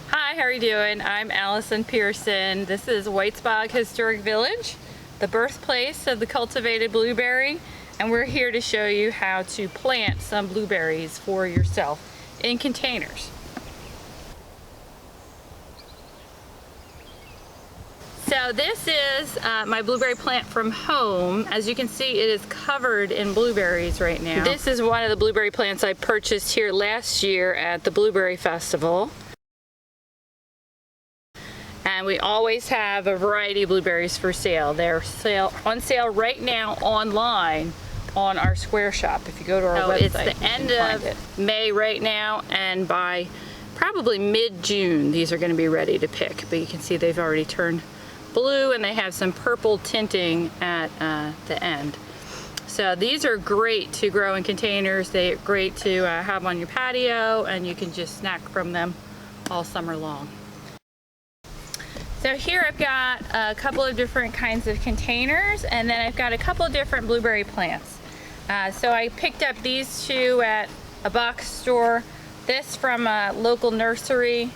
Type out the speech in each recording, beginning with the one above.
Hi, how are you doing? I'm Allison Pearson. This is Whitesbog Historic Village, the birthplace of the cultivated blueberry, and we're here to show you how to plant some blueberries for yourself in containers. So this is my blueberry plant from home. As you can see, it is covered in blueberries right now. This is one of the blueberry plants I purchased here last year at the Blueberry Festival. And we always have a variety of blueberries for sale. They're on sale right now online on our Square Shop. If you go to our website, it's the end of May right now, and by probably mid-June, these are going to be ready to pick. But you can see they've already turned blue, and they have some purple tinting at the end. So these are great to grow in containers. They're great to have on your patio, and you can just snack from them all summer long. So here I've got a couple of different kinds of containers, and then I've got a couple of different blueberry plants. So I picked up these two at a box store, this from a local nursery,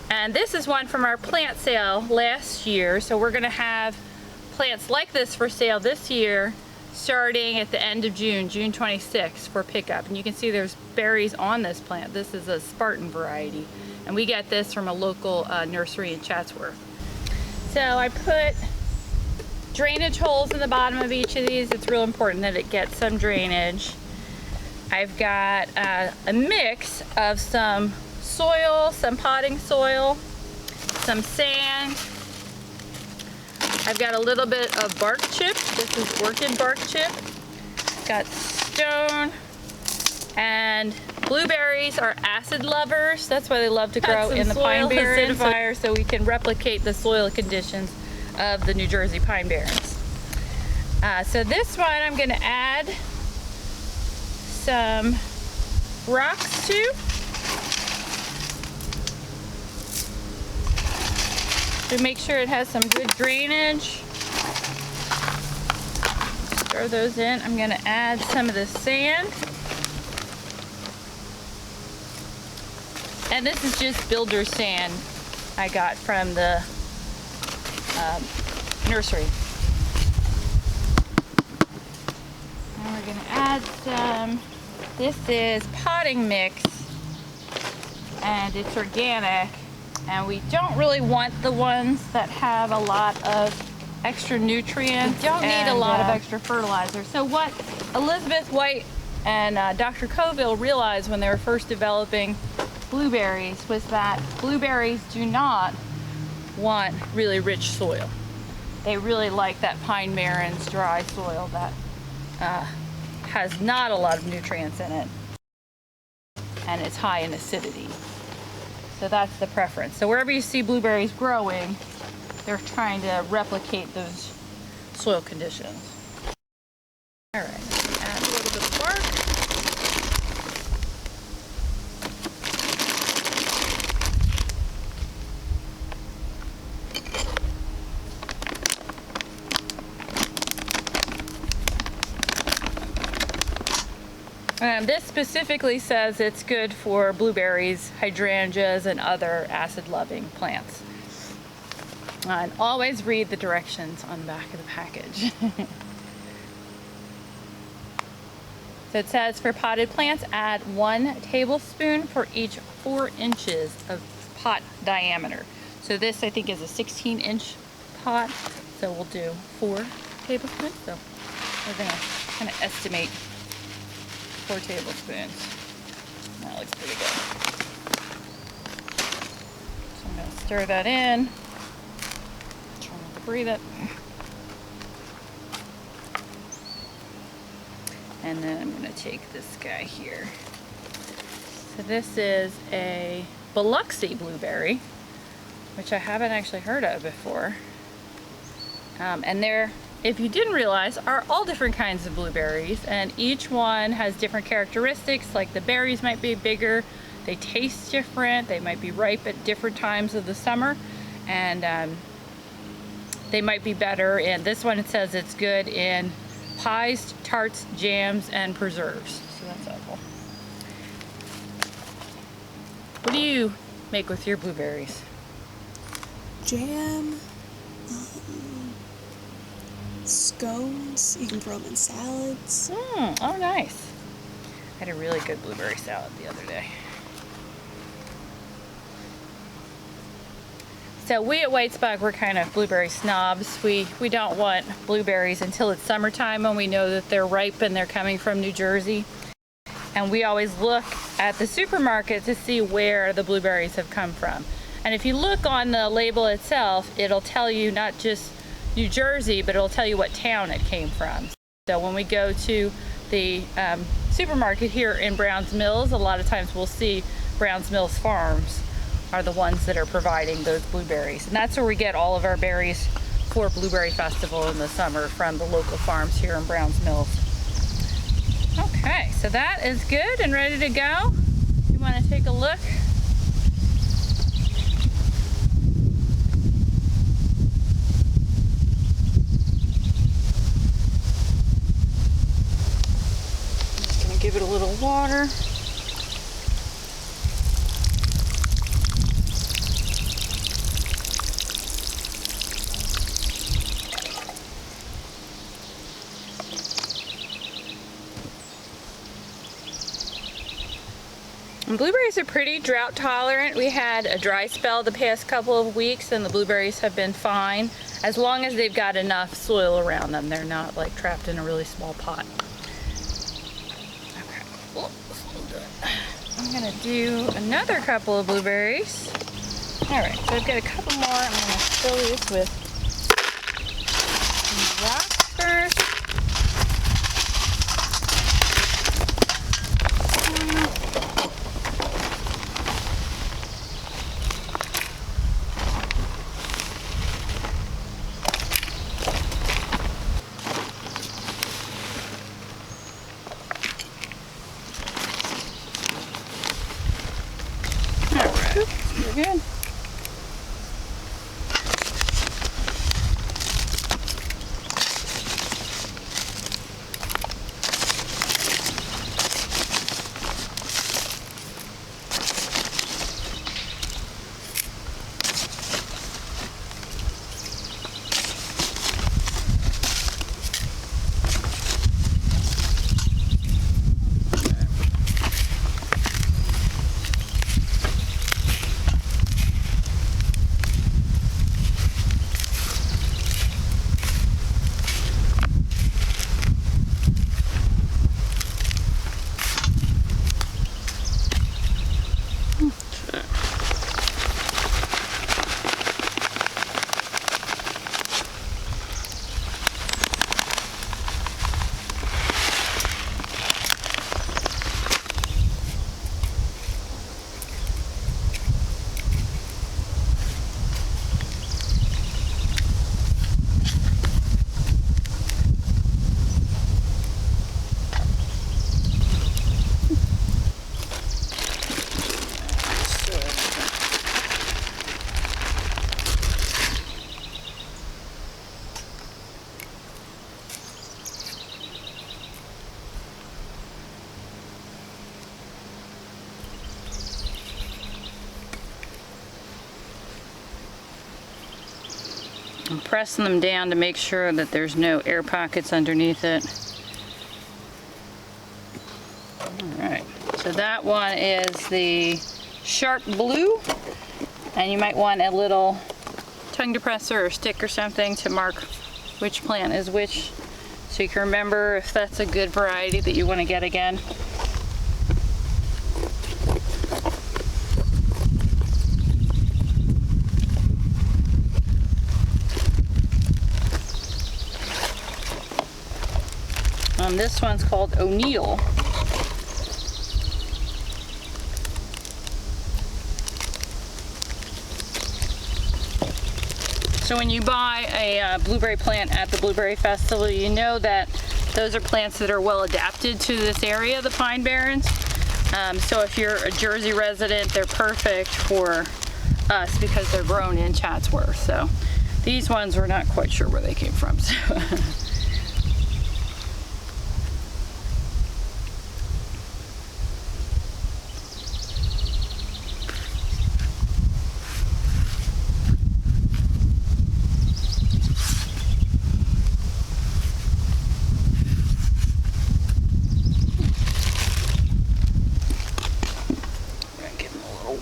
and this is one from our plant sale last year. So we're gonna have plants like this for sale this year, starting at the end of June, June 26th for pickup. And you can see there's berries on this plant. This is a Spartan variety, and we get this from a local nursery in Chatsworth. So I put drainage holes in the bottom of each of these. It's real important that it gets some drainage. I've got a mix of some soil, some potting soil, some sand. I've got a little bit of bark chip. This is orchid bark chip. Got stone, and blueberries are acid lovers. That's why they love to grow in the pine barrens, so we can replicate the soil conditions of the New Jersey pine barrens. So this one I'm going to add some rocks to. To make sure it has some good drainage. Throw those in. I'm going to add some of the sand. And this is just builder sand I got from the nursery. And we're going to add some, this is potting mix, and it's organic. And we don't really want the ones that have a lot of extra nutrients. We don't need a lot of extra fertilizer. So what Elizabeth White and Dr. Coville realized when they were first developing blueberries was that blueberries do not want really rich soil. They really like that pine barrens dry soil that has not a lot of nutrients in it, and it's high in acidity. So that's the preference. So wherever you see blueberries growing, they're trying to replicate those soil conditions. All right, add a little bit of bark. This specifically says it's good for blueberries, hydrangeas, and other acid-loving plants. And always read the directions on the back of the package. So it says for potted plants, add 1 tablespoon for each 4 inches of pot diameter. So this, I think, is a 16-inch pot, so we'll do 4 tablespoons. So we're gonna kind of estimate 4 tablespoons. That looks pretty good. So I'm going to stir that in. Try not to breathe it. And then I'm going to take this guy here. So this is a Biloxi blueberry, which I haven't actually heard of before. And they're, if you didn't realize, are all different kinds of blueberries, and each one has different characteristics. Like the berries might be bigger, they taste different, they might be ripe at different times of the summer, and they might be better. And this one, it says it's good in pies, tarts, jams, and preserves. So that's helpful. What do you make with your blueberries? Jam, scones. You can throw them in salads. Oh, nice. I had a really good blueberry salad the other day. So we at Whitesbog, we're kind of blueberry snobs. We don't want blueberries until it's summertime when we know that they're ripe and they're coming from New Jersey. And we always look at the supermarket to see where the blueberries have come from. And if you look on the label itself, it'll tell you not just New Jersey, but it'll tell you what town it came from. So when we go to the supermarket here in Browns Mills, a lot of times we'll see Browns Mills Farms are the ones that are providing those blueberries. And that's where we get all of our berries for Blueberry Festival in the summer, from the local farms here in Browns Mills. Okay, so that is good and ready to go. You want to take a look? I'm just going to give it a little water. And blueberries are pretty drought tolerant. We had a dry spell the past couple of weeks and the blueberries have been fine as long as they've got enough soil around them. They're not like trapped in a really small pot. Okay, well, I'm gonna do another couple of blueberries. All right, so I've got a couple more. I'm gonna fill these with some rocks first. We're good. I'm pressing them down to make sure that there's no air pockets underneath it. Alright, so that one is the sharp blue, and you might want a little tongue depressor or stick or something to mark which plant is which, so you can remember if that's a good variety that you want to get again. This one's called O'Neill. So when you buy a blueberry plant at the Blueberry Festival, you know that those are plants that are well adapted to this area, the Pine Barrens. So if you're a Jersey resident, they're perfect for us because they're grown in Chatsworth. So these ones we're not quite sure where they came from. So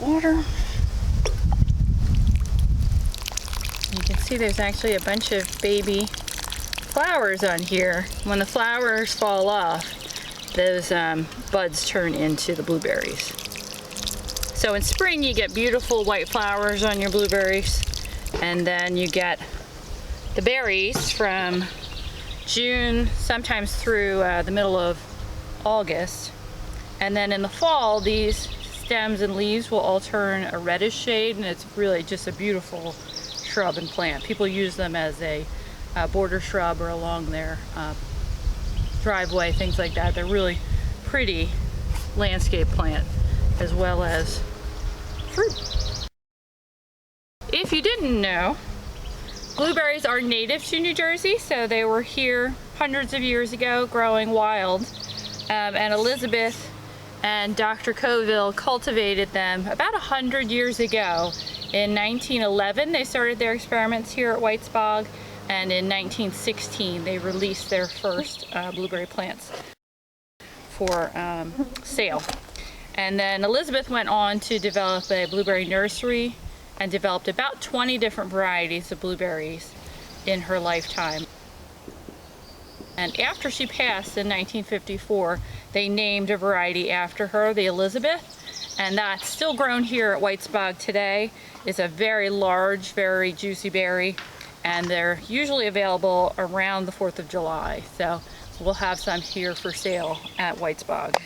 water. You can see there's actually a bunch of baby flowers on here. When the flowers fall off, those buds turn into the blueberries. So in spring you get beautiful white flowers on your blueberries, and then you get the berries from June, sometimes through the middle of August. And then in the fall, these stems and leaves will all turn a reddish shade, and it's really just a beautiful shrub and plant. People use them as a border shrub or along their driveway, things like that. They're really pretty landscape plant as well as fruit. If you didn't know, blueberries are native to New Jersey, so they were here hundreds of years ago growing wild, and Elizabeth and Dr. Coville cultivated them about 100 years ago. In 1911 they started their experiments here at Whitesbog, and in 1916 they released their first blueberry plants for sale. And then Elizabeth went on to develop a blueberry nursery and developed about 20 different varieties of blueberries in her lifetime. And after she passed in 1954, they named a variety after her, the Elizabeth, and that's still grown here at Whitesbog today. It's a very large, very juicy berry, and they're usually available around the 4th of July. So we'll have some here for sale at Whitesbog.